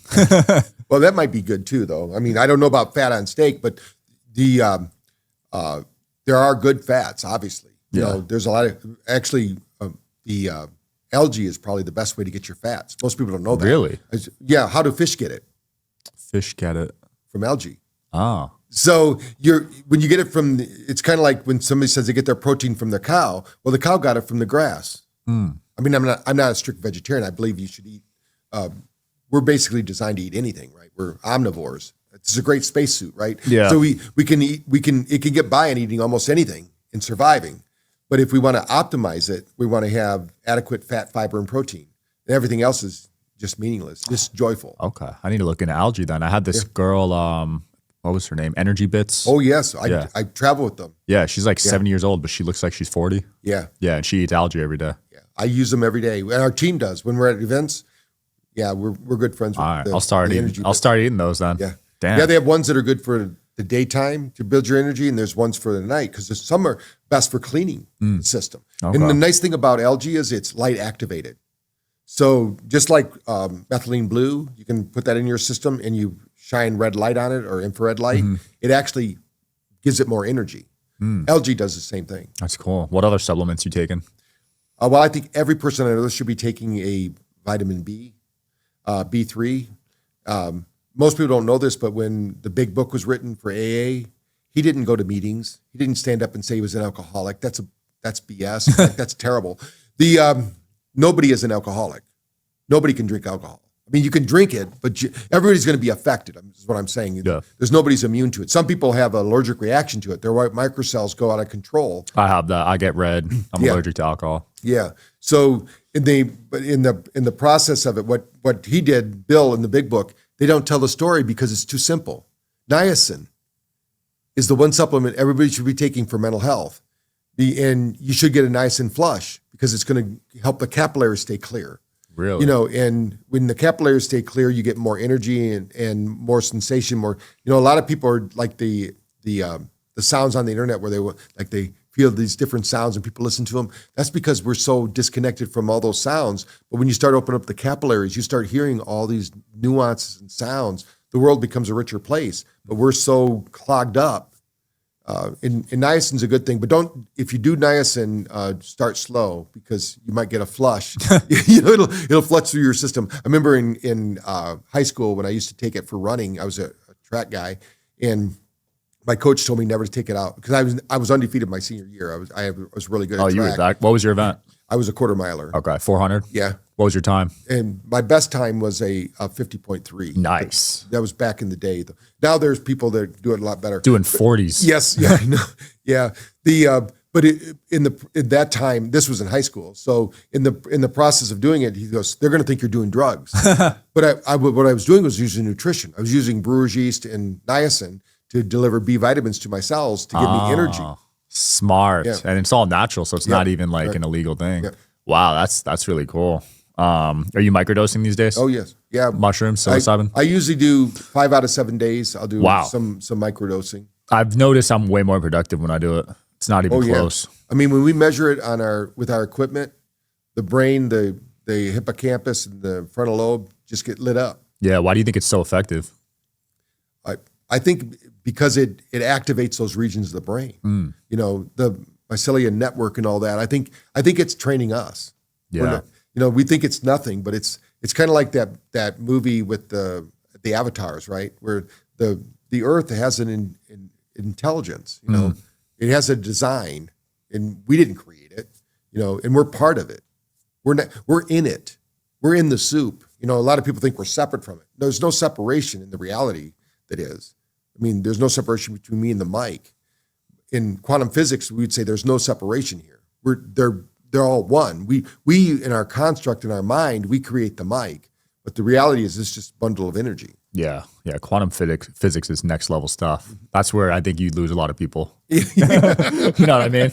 Well, that might be good too, though. I mean, I don't know about fat on steak, but there are good fats, obviously. You know, there's a lot of, actually, the algae is probably the best way to get your fats. Most people don't know that. Really? Yeah. How do fish get it? Fish get it from algae. Oh. So when you get it from, it's kind of like when somebody says they get their protein from their cow. Well, the cow got it from the grass. I mean, I'm not a strict vegetarian. I believe you should eat. We're basically designed to eat anything, right? We're omnivores. It's a great spacesuit, right? Yeah. So it can get by on eating almost anything and surviving. But if we want to optimize it, we want to have adequate fat, fiber, and protein. And everything else is just meaningless, just joyful. Okay. I need to look into algae then. I had this girl, what was her name? Energy Bits. Oh, yes. I travel with them. Yeah. She's like 70 years old, but she looks like she's 40. Yeah. Yeah. And she eats algae every day. Yeah. I use them every day. And our team does. When we're at events, we're good friends with All right. the I'll start eating those then. Yeah. Damn. Yeah, they have ones that are good for the daytime to build your energy, and there's ones for the night because some are best for cleaning the system. Okay. And the nice thing about algae is it's light activated. So just like methylene blue, you can put that in your system and you shine red light on it or infrared light. It actually gives it more energy. Algae does the same thing. That's cool. What other supplements you taking? Well, I think every person on earth should be taking a vitamin B, B3. Most people don't know this, but when the big book was written for AA, he didn't go to meetings. He didn't stand up and say he was an alcoholic. That's BS. Like, that's terrible. Nobody is an alcoholic. Nobody can drink alcohol. I mean, you can drink it, but everybody's going to be affected, is what I'm saying. Yeah. There's nobody's immune to it. Some people have an allergic reaction to it. Their white microcells go out of control. I have that. I get red. I'm allergic to alcohol. Yeah. So in the process of it, what he did, Bill, in the big book, they don't tell the story because it's too simple. Niacin is the one supplement everybody should be taking for mental health. And you should get a niacin flush because it's going to help the capillaries stay clear. Really? You know, and when the capillaries stay clear, you get more energy and more sensation, more, you know, a lot of people are like the sounds on the internet where they feel these different sounds and people listen to them. That's because we're so disconnected from all those sounds. But when you start opening up the capillaries, you start hearing all these nuances and sounds. The world becomes a richer place, but we're so clogged up And niacin's a good thing, but if you do niacin, start slow because you might get a flush. It'll flush through your system. I remember in high school when I used to take it for running, I was a track guy, and my coach told me never to take it out because I was undefeated my senior year. I was really good at track. You were that. What was your event? I was a quarter miler. Okay, 400? Yeah. What was your time? And my best time was a 50.3. Nice. That was back in the day. Now there's people that do it a lot better. Doing 40s. Yes. Yeah. I know. Yeah. But in that time, this was in high school. So in the process of doing it, he goes, they're going to think you're doing drugs. But what I was doing was using nutrition. I was using brewer's yeast and niacin to deliver B vitamins to my cells to give me energy. Smart. Yeah. And it's all natural, so it's not even like an illegal thing. Yeah. Wow, that's really cool. Are you microdosing these days? Oh yes. Yeah. Mushrooms, psilocybin? I usually do 5 out of 7 days. I'll do Wow. some microdosing. I've noticed I'm way more productive when I do it. It's not even Yeah. close. I mean, when we measure it with our equipment, the brain, the hippocampus, and the frontal lobe just get lit up. Yeah, why do you think it's so effective? I think because it activates those regions of the brain. The mycelial network and all that. I think it's training us. Yeah. We think it's nothing, but it's kind of like that movie with the avatars, right? Where the Earth has an intelligence. It has a design, and we didn't create it. And we're part of it. We're in it. We're in the soup. A lot of people think we're separate from it. There's no separation in the reality that is. I mean, there's no separation between me and the mic. In quantum physics, we would say there's no separation here. They're all one. We in our construct in our mind, we create the mic, but the reality is it's just a bundle of energy. Yeah. Quantum physics is next level stuff. That's where I think you lose a lot of people. You know what I mean?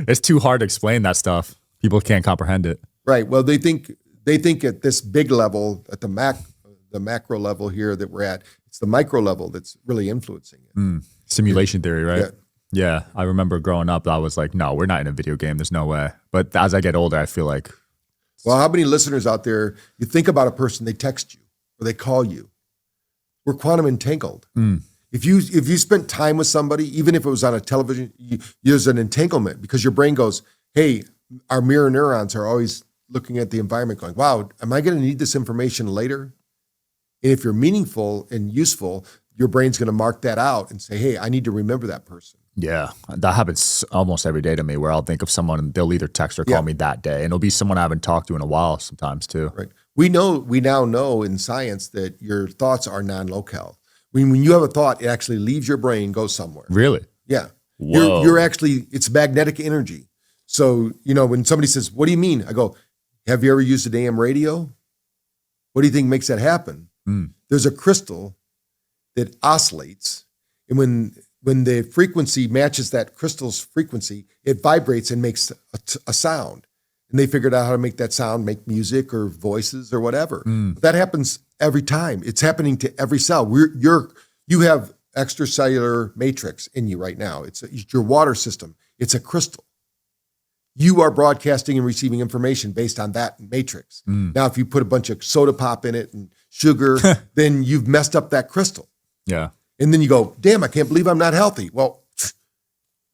It's too hard to explain that stuff. People can't comprehend it. Right. Well, they think at this big level, at the macro level here that we're at, it's the micro level that's really influencing it. Simulation theory, right? Yeah. Yeah. I remember growing up, I was like, no, we're not in a video game. There's no way. But as I get older, I feel like. Well, how many listeners out there, you think about a person, they text you or they call you. We're quantum entangled. If you spent time with somebody, even if it was on a television, there's an entanglement because your brain goes, hey, our mirror neurons are always looking at the environment going, wow, am I going to need this information later? And if you're meaningful and useful, your brain's going to mark that out and say, hey, I need to remember that person. Yeah, that happens almost every day to me where I'll think of someone and they'll either text or call me that day. And it'll be someone I haven't talked to in a while sometimes too. Right. We now know in science that your thoughts are non-local. When you have a thought, it actually leaves your brain, goes somewhere. Really? Yeah. Whoa. You're actually, it's magnetic energy. So, when somebody says, what do you mean? I go, have you ever used an AM radio? What do you think makes that happen? There's a crystal that oscillates. And when the frequency matches that crystal's frequency, it vibrates and makes a sound. And they figured out how to make that sound, make music or voices or whatever. That happens every time. It's happening to every cell. You have extracellular matrix in you right now. It's your water system. It's a crystal. You are broadcasting and receiving information based on that matrix. Now, if you put a bunch of soda pop in it and sugar, then you've messed up that crystal. Yeah. And then you go, damn, I can't believe I'm not healthy. Well,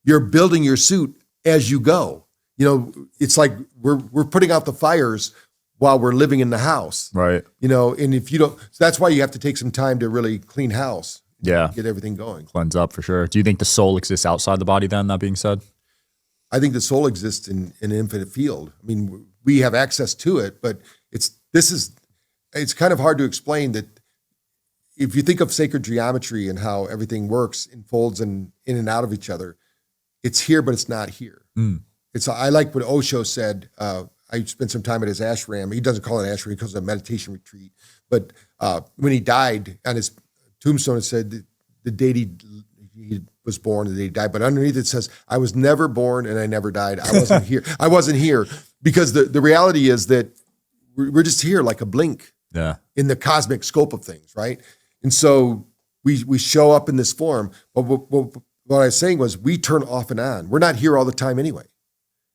you're building your suit as you go. It's like we're putting out the fires while we're living in the house. Right. And if you don't, so that's why you have to take some time to really clean house. Yeah. Get everything going. Cleanse up for sure. Do you think the soul exists outside the body then, that being said? I think the soul exists in an infinite field. I mean, we have access to it, but it's kind of hard to explain that if you think of sacred geometry and how everything works and folds in and out of each other, it's here, but it's not here. I like what Osho said. I spent some time at his ashram. He doesn't call it ashram, he calls it a meditation retreat. But when he died, on his tombstone, it said the date he was born, the day he died. But underneath it says, I was never born and I never died. I wasn't here. I wasn't here. Because the reality is that we're just here like a blink in the cosmic scope of things, right? And so we show up in this form. But what I was saying was we turn off and on. We're not here all the time anyway.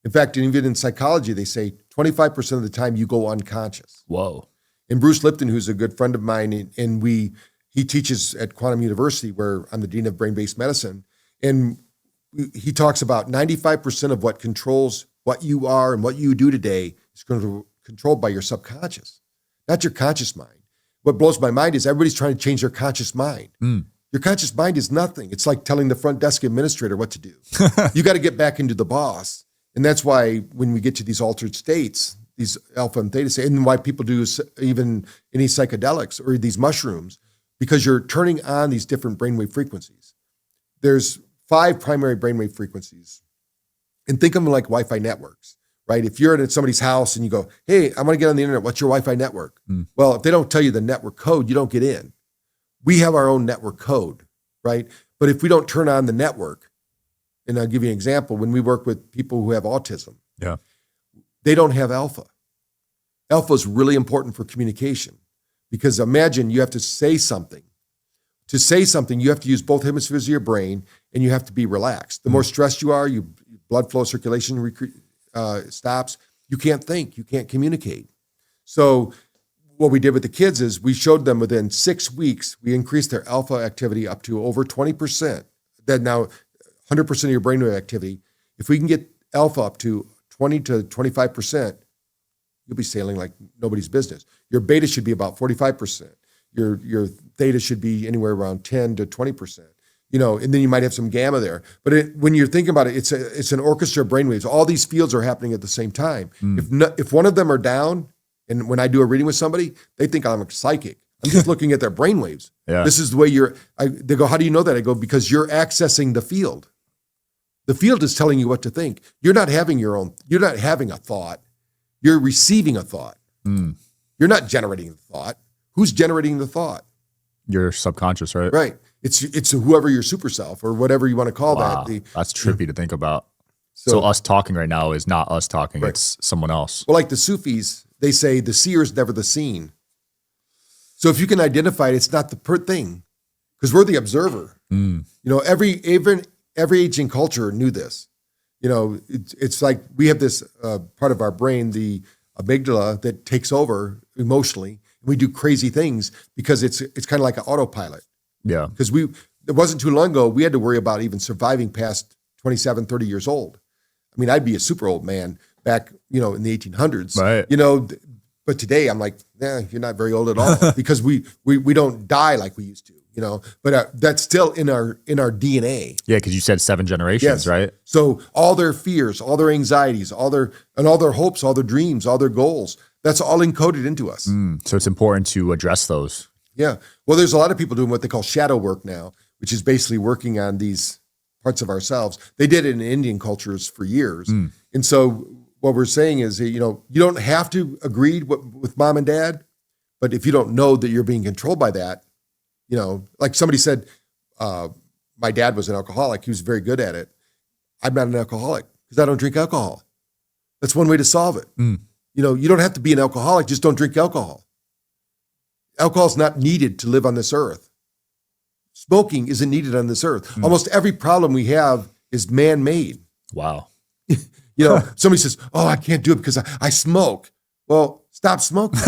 In fact, even in psychology, they say 25% of the time you go unconscious. Whoa. And Bruce Lipton, who's a good friend of mine, and he teaches at Quantum University, where I'm the dean of brain-based medicine. And he talks about 95% of what controls what you are and what you do today is controlled by your subconscious, not your conscious mind. What blows my mind is everybody's trying to change their conscious mind. Your conscious mind is nothing. It's like telling the front desk administrator what to do. You got to get back into the boss. And that's why when we get to these altered states, these alpha and theta states, and why people do even any psychedelics or these mushrooms, because you're turning on these different brainwave frequencies. There's 5 primary brainwave frequencies. And think of them like Wi-Fi networks, right? If you're at somebody's house and you go, hey, I want to get on the internet, what's your Wi-Fi network? Well, if they don't tell you the network code, you don't get in. We have our own network code, right? But if we don't turn on the network, and I'll give you an example, when we work with people who have autism, they don't have alpha. Alpha is really important for communication because imagine you have to say something. To say something, you have to use both hemispheres of your brain and you have to be relaxed. The more stressed you are, your blood flow circulation stops. You can't think, you can't communicate. So what we did with the kids is we showed them within 6 weeks, we increased their alpha activity up to over 20%. That now 100% of your brainwave activity. If we can get alpha up to 20 to 25%, you'll be sailing like nobody's business. Your beta should be about 45%. Your theta should be anywhere around 10 to 20%. And then you might have some gamma there. But when you're thinking about it, it's an orchestra of brainwaves. All these fields are happening at the same time. If one of them are down, and when I do a reading with somebody, they think I'm a psychic. I'm just looking at their brainwaves. This is the way they go, how do you know that? I go, because you're accessing the field. The field is telling you what to think. You're not having a thought. You're receiving a thought. You're not generating the thought. Who's generating the thought? Your subconscious, right? Right. It's whoever your super self or whatever you want to call that. That's trippy to think about. So us talking right now is not us talking. Right. It's someone else. Well, like the Sufis, they say the seer is never the seen. So if you can identify it, it's not the thing because we're the observer. Every ancient culture knew this. It's like we have this part of our brain, the amygdala, that takes over emotionally. We do crazy things because it's kind of like an autopilot. Yeah. Because it wasn't too long ago, we had to worry about even surviving past 27, 30 years old. I mean, I'd be a super old man back, in the 1800s. Right. But today I'm like, you're not very old at all because we don't die like we used to. But that's still in our DNA. Yeah, because you said 7 generations, right? So all their fears, all their anxieties, all their hopes, all their dreams, all their goals, that's all encoded into us. So it's important to address those. Yeah. Well, there's a lot of people doing what they call shadow work now, which is basically working on these parts of ourselves. They did it in Indian cultures for years. And so what we're saying is, you don't have to agree with mom and dad, but if you don't know that you're being controlled by that, like somebody said, my dad was an alcoholic. He was very good at it. I'm not an alcoholic because I don't drink alcohol. That's one way to solve it. You don't have to be an alcoholic. Just don't drink alcohol. Alcohol is not needed to live on this earth. Smoking isn't needed on this earth. Almost every problem we have is man-made. Wow. Somebody says, oh, I can't do it because I smoke. Well, stop smoking.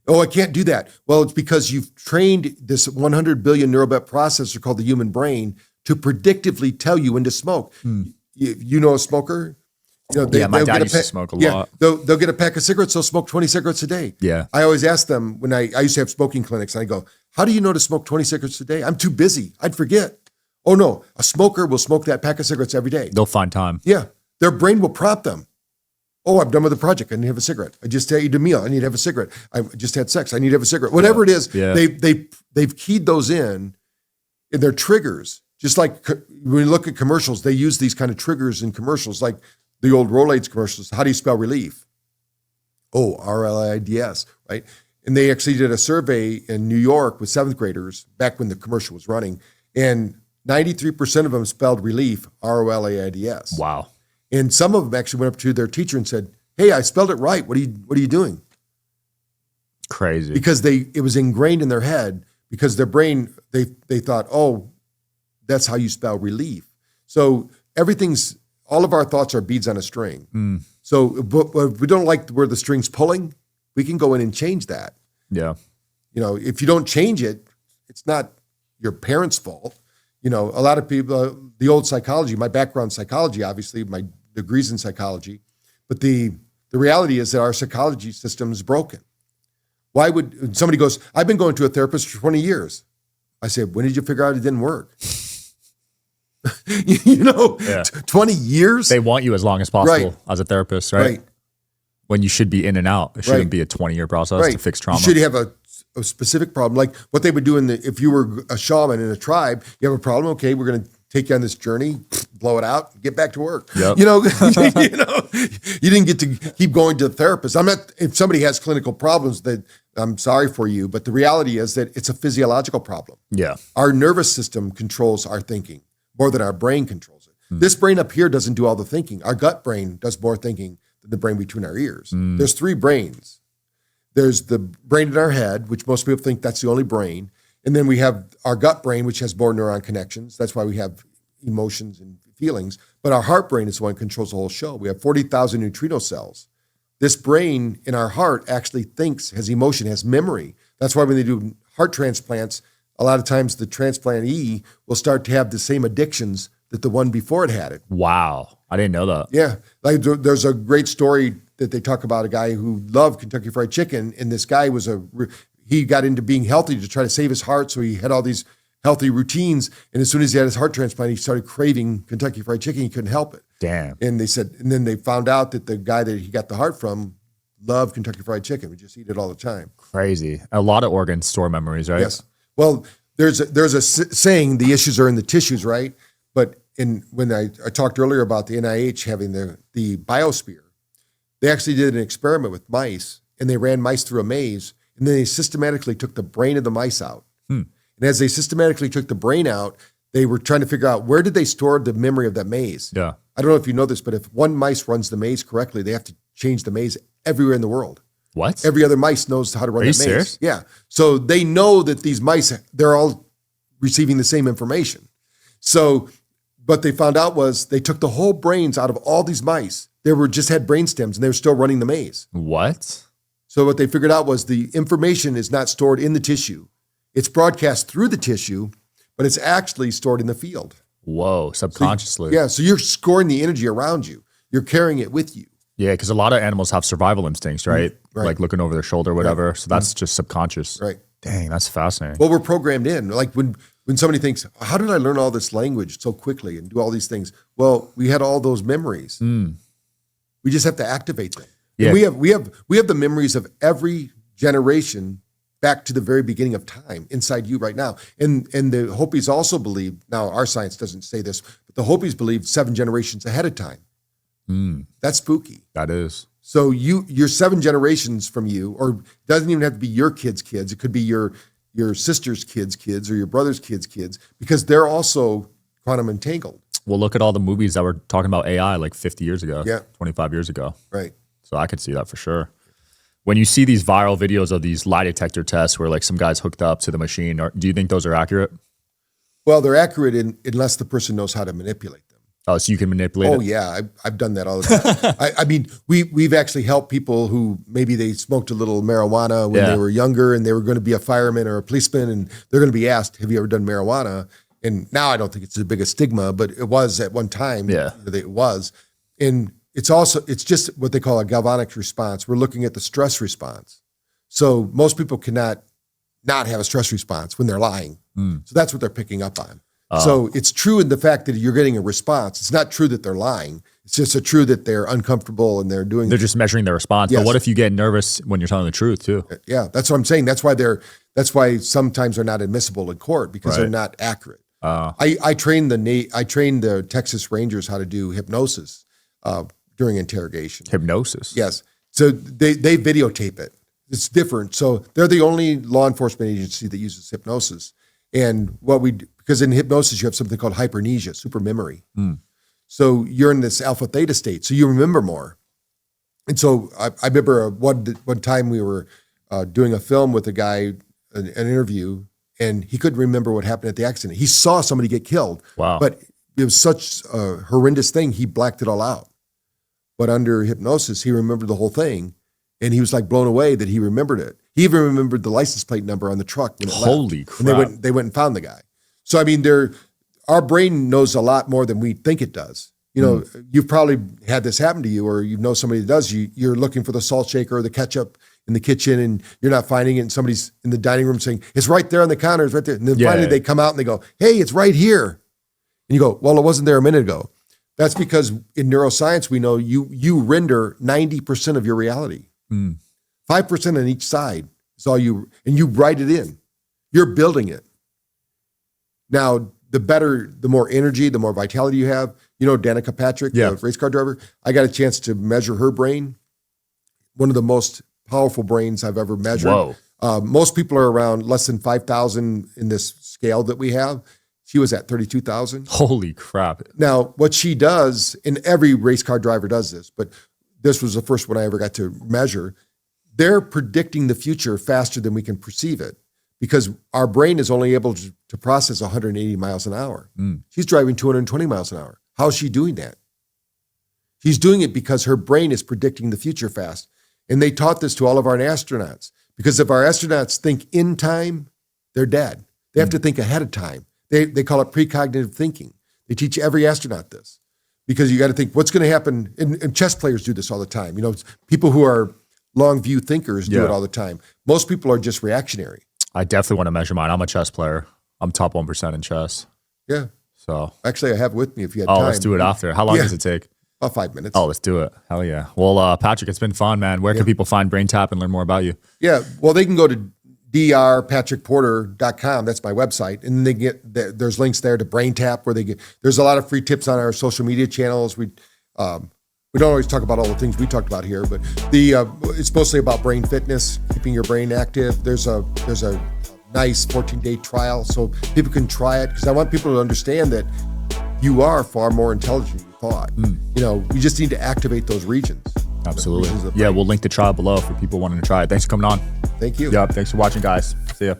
Oh, I can't do that. Well, it's because you've trained this 100 billion neural processor called the human brain to predictively tell you when to smoke. You know a smoker? My dad used to smoke a lot. They'll get a pack of cigarettes. They'll smoke 20 cigarettes a day. Yeah. I always ask them when I used to have smoking clinics, and I go, how do you know to smoke 20 cigarettes a day? I'm too busy. I'd forget. Oh, no. A smoker will smoke that pack of cigarettes every day. They'll find time. Yeah. Their brain will prompt them. Oh, I'm done with the project. I need to have a cigarette. I just ate a meal. I need to have a cigarette. I just had sex. I need to have a cigarette. Whatever it is, they've keyed those in their triggers. Just like when you look at commercials, they use these kind of triggers in commercials, like the old Rolaids commercials. How do you spell relief? Oh, RLIDS, right? And they actually did a survey in New York with 7th graders back when the commercial was running, and 93% of them spelled relief, ROLAIDS. Wow. And some of them actually went up to their teacher and said, hey, I spelled it right. What are you doing? Crazy. Because it was ingrained in their head because their brain, they thought, oh, that's how you spell relief. So all of our thoughts are beads on a string. So but if we don't like where the string's pulling, we can go in and change that. Yeah. If you don't change it, it's not your parents' fault. You know, a lot of people, the old psychology, my background psychology, obviously, my degrees in psychology, but the reality is that our psychology system is broken. Why would somebody goes, I've been going to a therapist for 20 years. I said, when did you figure out it didn't work? 20 years? They want you as long as possible as a therapist, right? When you should be in and out. It shouldn't be a 20-year process to fix trauma. You should have a specific problem. Like what they would do if you were a shaman in a tribe, you have a problem, okay, we're going to take you on this journey, blow it out, get back to work. Yep. You didn't get to keep going to the therapist. If somebody has clinical problems, that I'm sorry for you, but the reality is that it's a physiological problem. Yeah. Our nervous system controls our thinking more than our brain controls it. This brain up here doesn't do all the thinking. Our gut brain does more thinking than the brain between our ears. There's 3 brains. There's the brain in our head, which most people think that's the only brain. And then we have our gut brain, which has more neuron connections. That's why we have emotions and feelings. But our heart brain is the one that controls the whole show. We have 40,000 neutrino cells. This brain in our heart actually thinks, has emotion, has memory. That's why when they do heart transplants, a lot of times the transplantee will start to have the same addictions that the one before it had it. Wow. I didn't know that. Yeah. Like there's a great story that they talk about a guy who loved Kentucky Fried Chicken. And this guy he got into being healthy to try to save his heart. So he had all these healthy routines. And as soon as he had his heart transplant, he started craving Kentucky Fried Chicken. He couldn't help it. Damn. And then they found out that the guy that he got the heart from loved Kentucky Fried Chicken. We just eat it all the time. Crazy. A lot of organs store memories, right? Yes. Well, there's a saying, the issues are in the tissues, right? But when I talked earlier about the NIH having the biosphere, they actually did an experiment with mice, and they ran mice through a maze, and then they systematically took the brain of the mice out. And as they systematically took the brain out, they were trying to figure out where did they store the memory of that maze. Yeah. I don't know if you know this, but if one mice runs the maze correctly, they have to change the maze everywhere in the world. What? Every other mice knows how to run that maze. Serious? Yeah. So they know that these mice, they're all receiving the same information. So what they found out was they took the whole brains out of all these mice. They just had brain stems and they were still running the maze. What? So what they figured out was the information is not stored in the tissue. It's broadcast through the tissue, but it's actually stored in the field. Whoa, subconsciously. So you're scoring the energy around you. You're carrying it with you. Yeah, because a lot of animals have survival instincts, right? Like looking over their shoulder or whatever. Right. So that's just subconscious. Right. Dang, that's fascinating. Well, we're programmed in. Like when somebody thinks, how did I learn all this language so quickly and do all these things? Well, we had all those memories. We just have to activate them. Yeah. And we have the memories of every generation back to the very beginning of time inside you right now. And the Hopis also believe, now our science doesn't say this, but the Hopis believe 7 generations ahead of time. That's spooky. That is. So you're 7 generations from you, or it doesn't even have to be your kids' kids. It could be your sister's kids' or your brother's kids, because they're also quantum entangled. Well, look at all the movies that were talking about AI like 50 years ago, 25 years ago. Right. So I could see that for sure. When you see these viral videos of these lie detector tests where like some guy's hooked up to the machine, do you think those are accurate? Well, they're accurate unless the person knows how to manipulate them. Oh, so you can manipulate it? Oh, yeah. I've done that all the time. I mean, we've actually helped people who maybe they smoked a little marijuana when they were younger and they were going to be a fireman or a policeman, and they're going to be asked, have you ever done marijuana? And now I don't think it's as big a stigma, but it was at one time. Yeah. It was. And it's just what they call a galvanic response. We're looking at the stress response. So most people cannot not have a stress response when they're lying. So that's what they're picking up on. So it's true in the fact that you're getting a response. It's not true that they're lying. It's just true that they're uncomfortable and they're just measuring their response. Yes. But what if you get nervous when you're telling the truth too? Yeah, that's what I'm saying. That's why sometimes they're not admissible in court, because they're not accurate. I trained the Texas Rangers how to do hypnosis during interrogation. Hypnosis? Yes. So they videotape it. It's different. So they're the only law enforcement agency that uses hypnosis. And because in hypnosis, you have something called hypermnesia, super memory. So you're in this alpha theta state, so you remember more. And so I remember one time we were doing a film with a guy, an interview, and he couldn't remember what happened at the accident. He saw somebody get killed. Wow. But it was such a horrendous thing, he blacked it all out. But under hypnosis, he remembered the whole thing, and he was like blown away that he remembered it. He even remembered the license plate number on the truck when it left. Holy crap. And they went and found the guy. So, I mean, our brain knows a lot more than we think it does. You know, you've probably had this happen to you, or you know somebody that does. You're looking for the salt shaker or the ketchup in the kitchen, and you're not finding it, and somebody's in the dining room saying, it's right there on the counter, it's right there. And then finally they come out and they go, hey, it's right here. And you go, well, it wasn't there a minute ago. That's because in neuroscience, we know you render 90% of your reality. 5% on each side is all you, and you write it in. You're building it. Now, the more energy, the more vitality you have. You know, Danica Patrick, the race car driver, I got a chance to measure her brain. One of the most powerful brains I've ever measured. Whoa. Most people are around less than 5,000 in this scale that we have. She was at 32,000. Holy crap. Now, what she does, and every race car driver does this, but this was the first one I ever got to measure. They're predicting the future faster than we can perceive it, because our brain is only able to process 180 miles an hour. She's driving 220 miles an hour. How is she doing that? She's doing it because her brain is predicting the future fast. And they taught this to all of our astronauts, because if our astronauts think in time, they're dead. They have to think ahead of time. They call it precognitive thinking. They teach every astronaut this, because you got to think what's going to happen. And chess players do this all the time. You know, people who are long view thinkers do it all the time. Most people are just reactionary. I definitely want to measure mine. I'm a chess player. I'm top 1% in chess. Yeah. So actually, I have it with me if you had time. Oh, let's do it after. How long does it take? About 5 minutes. Oh, let's do it. Hell yeah. Well, Patrick, it's been fun, man. Where can people find BrainTap and learn more about you? Yeah. Well, they can go to drpatrickporter.com. That's my website. And they there's links there to BrainTap where there's a lot of free tips on our social media channels. We don't always talk about all the things we talked about here, but it's mostly about brain fitness, keeping your brain active. There's a nice 14-day trial so people can try it, because I want people to understand that you are far more intelligent than you thought. You know, we just need to activate those regions. Absolutely. Yeah, we'll link the trial below for people wanting to try it. Thanks for coming on. Thank you. Yep. Thanks for watching, guys. See ya.